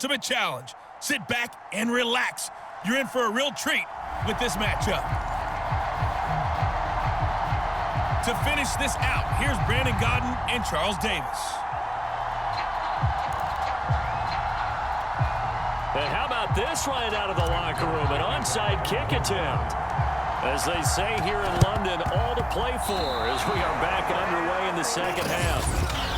ultimate challenge. Sit back and relax. You're in for a real treat with this matchup. To finish this out, here's Brandon Godden and Charles Davis. And how about this right out of the locker room? An onside kick attempt. As they say here in London, all to play for as we are back underway in the second half.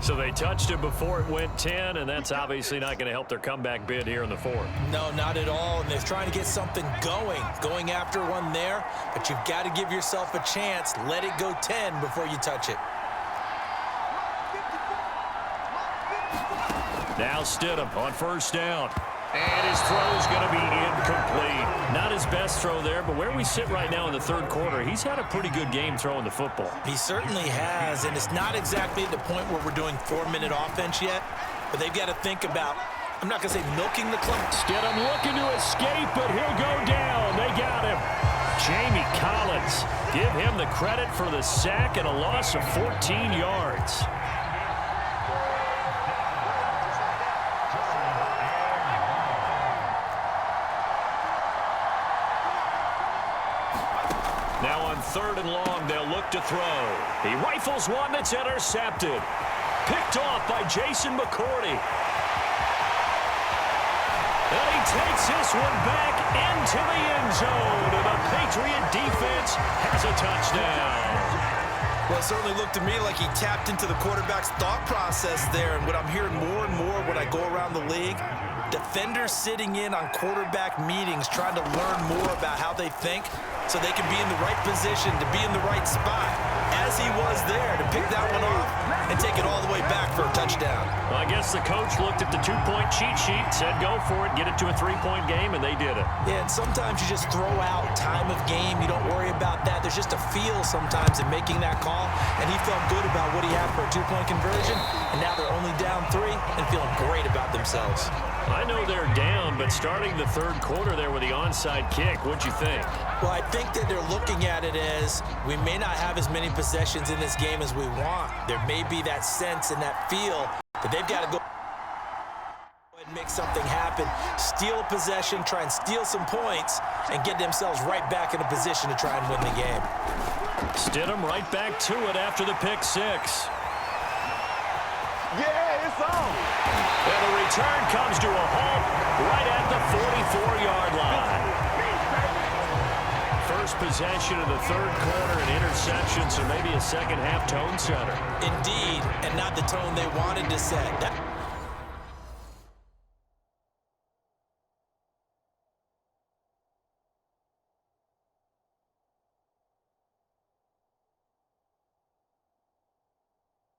So they touched it before it went 10, and that's obviously not going to help their comeback bid here in the fourth. No, not at all, and they're trying to get something going after one there, but you've got to give yourself a chance. Let it go 10 before you touch it. Now Stidham on first down. And his throw is going to be incomplete. Not his best throw there, but where we sit right now in the third quarter, he's had a pretty good game throwing the football. He certainly has, and it's not exactly at the point where we're doing 4-minute offense yet, but they've got to think about, I'm not going to say milking the clock. Stidham looking to escape, but he'll go down. They got him. Jamie Collins, give him the credit for the sack and a loss of 14 yards. Now on third and long, they'll look to throw. He rifles one that's intercepted. Picked off by Jason McCourty. And he takes this one back into the end zone. And the Patriot defense has a touchdown. Well, it certainly looked to me like he tapped into the quarterback's thought process there. And what I'm hearing more and more when I go around the league, defenders sitting in on quarterback meetings trying to learn more about how they think so they can be in the right position to be in the right spot, as he was there to pick that one off and take it all the way back for a touchdown. Well, I guess the coach looked at the two-point cheat sheet, said go for it, get it to a three-point game, and they did it. Yeah, and sometimes you just throw out time of game. You don't worry about that. There's just a feel sometimes in making that call, and he felt good about what he had for a two-point conversion, and now they're only down 3 and feeling great about themselves. I know they're down, but starting the third quarter there with the onside kick, what'd you think? Well, I think that they're looking at it as we may not have as many possessions in this game as we want. There may be that sense and that feel that they've got to go and make something happen, steal a possession, try and steal some points, and get themselves right back in a position to try and win the game. Stidham right back to it after the pick 6. Yeah, it's on. And the return comes to a halt right at the 44-yard line. First possession of the third quarter, an interception, so maybe a second-half tone setter. Indeed, and not the tone they wanted to set.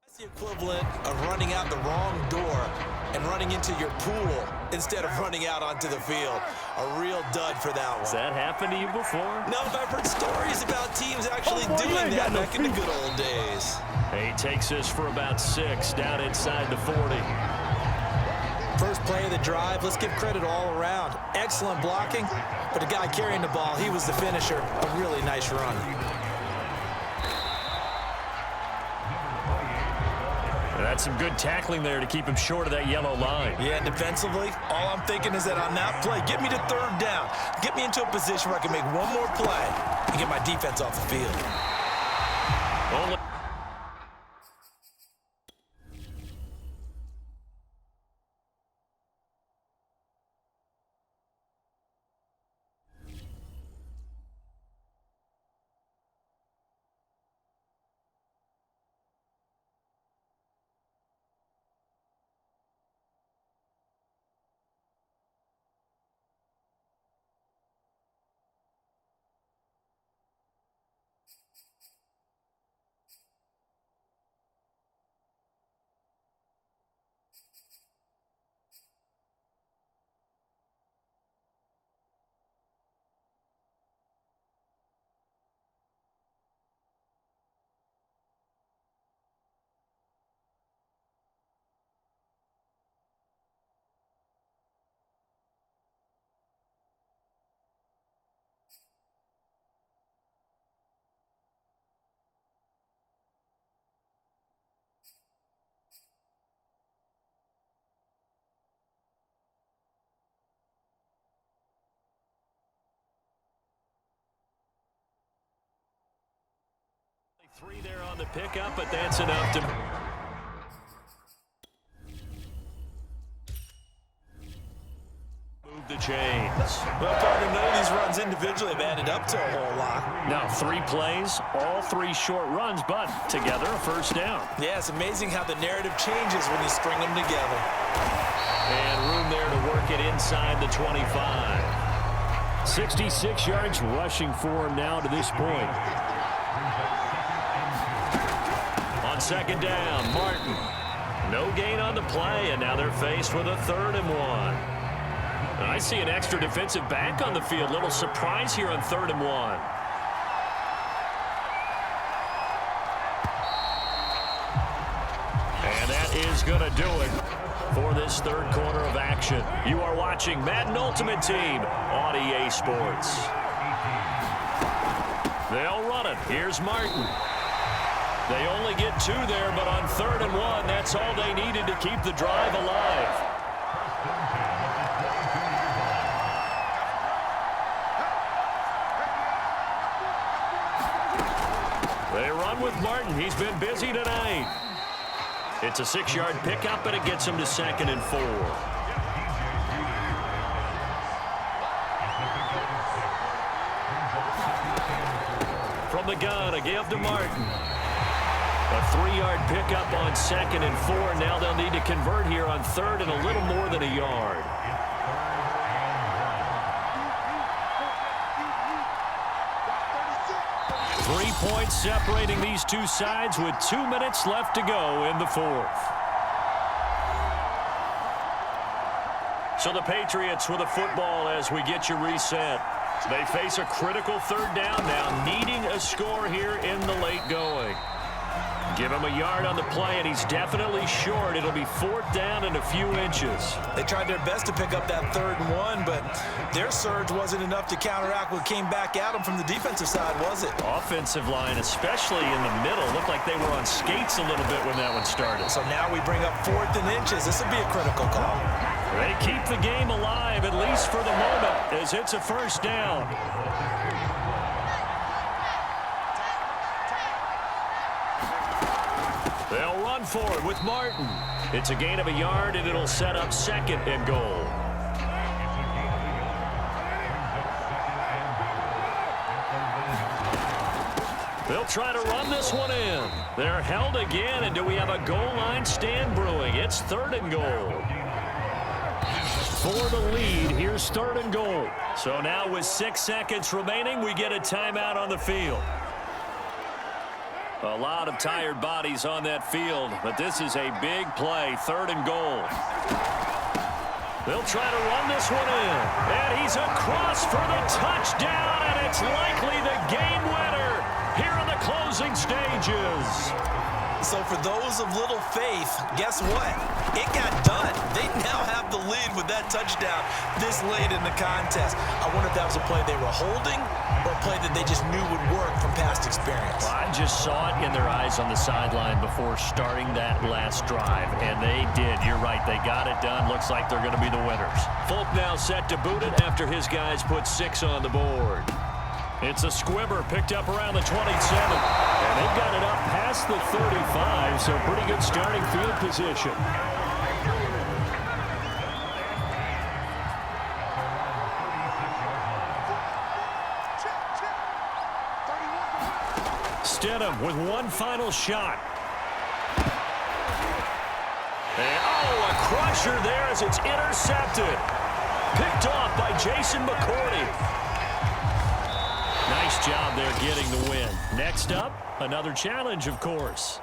That's the equivalent of running out the wrong door and running into your pool instead of running out onto the field. A real dud for that one. Has that happened to you before? No, but I've heard stories about teams actually doing that back in the good old days. He takes this for about 6 down inside the 40. First play of the drive, let's give credit all around. Excellent blocking, but the guy carrying the ball, he was the finisher. A really nice run. That's some good tackling there to keep him short of that yellow line. Yeah, and defensively, all I'm thinking is that on that play, get me to third down. Get me into a position where I can make one more play and get my defense off the field. Only three there on the pickup, but that's enough to move the chains. Well, partner, none of these runs individually have added up to a whole lot. Now 3 plays, all 3 short runs, but together a first down. Yeah, it's amazing how the narrative changes when you string them together. And room there to work it inside the 25. 66 yards rushing for him now to this point. On second down, Martin. No gain on the play, and now they're faced with a 3rd and 1. I see an extra defensive back on the field. Little surprise here on 3rd and 1. And that is going to do it for this 3rd quarter of action. You are watching Madden Ultimate Team on EA Sports. They'll run it. Here's Martin. They only get 2 there, but on 3rd and 1, that's all they needed to keep the drive alive. They run with Martin. He's been busy tonight. It's a 6-yard pickup, and it gets him to 2nd and 4. From the gun, a give to Martin. A 3-yard pickup on 2nd and 4. Now they'll need to convert here on 3rd and a little more than a yard. Three points separating these two sides with 2 minutes left to go in the 4th. So the Patriots with a football as we get you reset. They face a critical 3rd down now, needing a score here in the late going. Give him a yard on the play, and he's definitely short. It'll be 4th down and a few inches. They tried their best to pick up that 3rd and 1, but their surge wasn't enough to counteract what came back at them from the defensive side, was it? Offensive line, especially in the middle, looked like they were on skates a little bit when that one started. So now we bring up 4th and inches. This will be a critical call. They keep the game alive, at least for the moment, as it's a first down. They'll run for it with Martin. It's a gain of a yard, and it'll set up 2nd and goal. They'll try to run this one in. They're held again, and do we have a goal line stand brewing? It's 3rd and goal. For the lead, here's 3rd and goal. So now with 6 seconds remaining, we get a timeout on the field. A lot of tired bodies on that field, but this is a big play, 3rd and goal. They'll try to run this one in, and he's across for the touchdown, and it's likely the game winner here in the closing stages. So for those of little faith, guess what? It got done. They now have the lead with that touchdown this late in the contest. I wonder if that was a play they were holding or a play that they just knew would work from past experience. Well, I just saw it in their eyes on the sideline before starting that last drive, and they did. You're right. They got it done. Looks like they're going to be the winners. Folk now set to boot it after his guys put 6 on the board. It's a squibber picked up around the 27. And they've got it up past the 35, so pretty good starting field position. Stidham with one final shot. And, oh, a crusher there as it's intercepted. Picked off by Jason McCourty. Nice job there getting the win. Next up, another challenge, of course.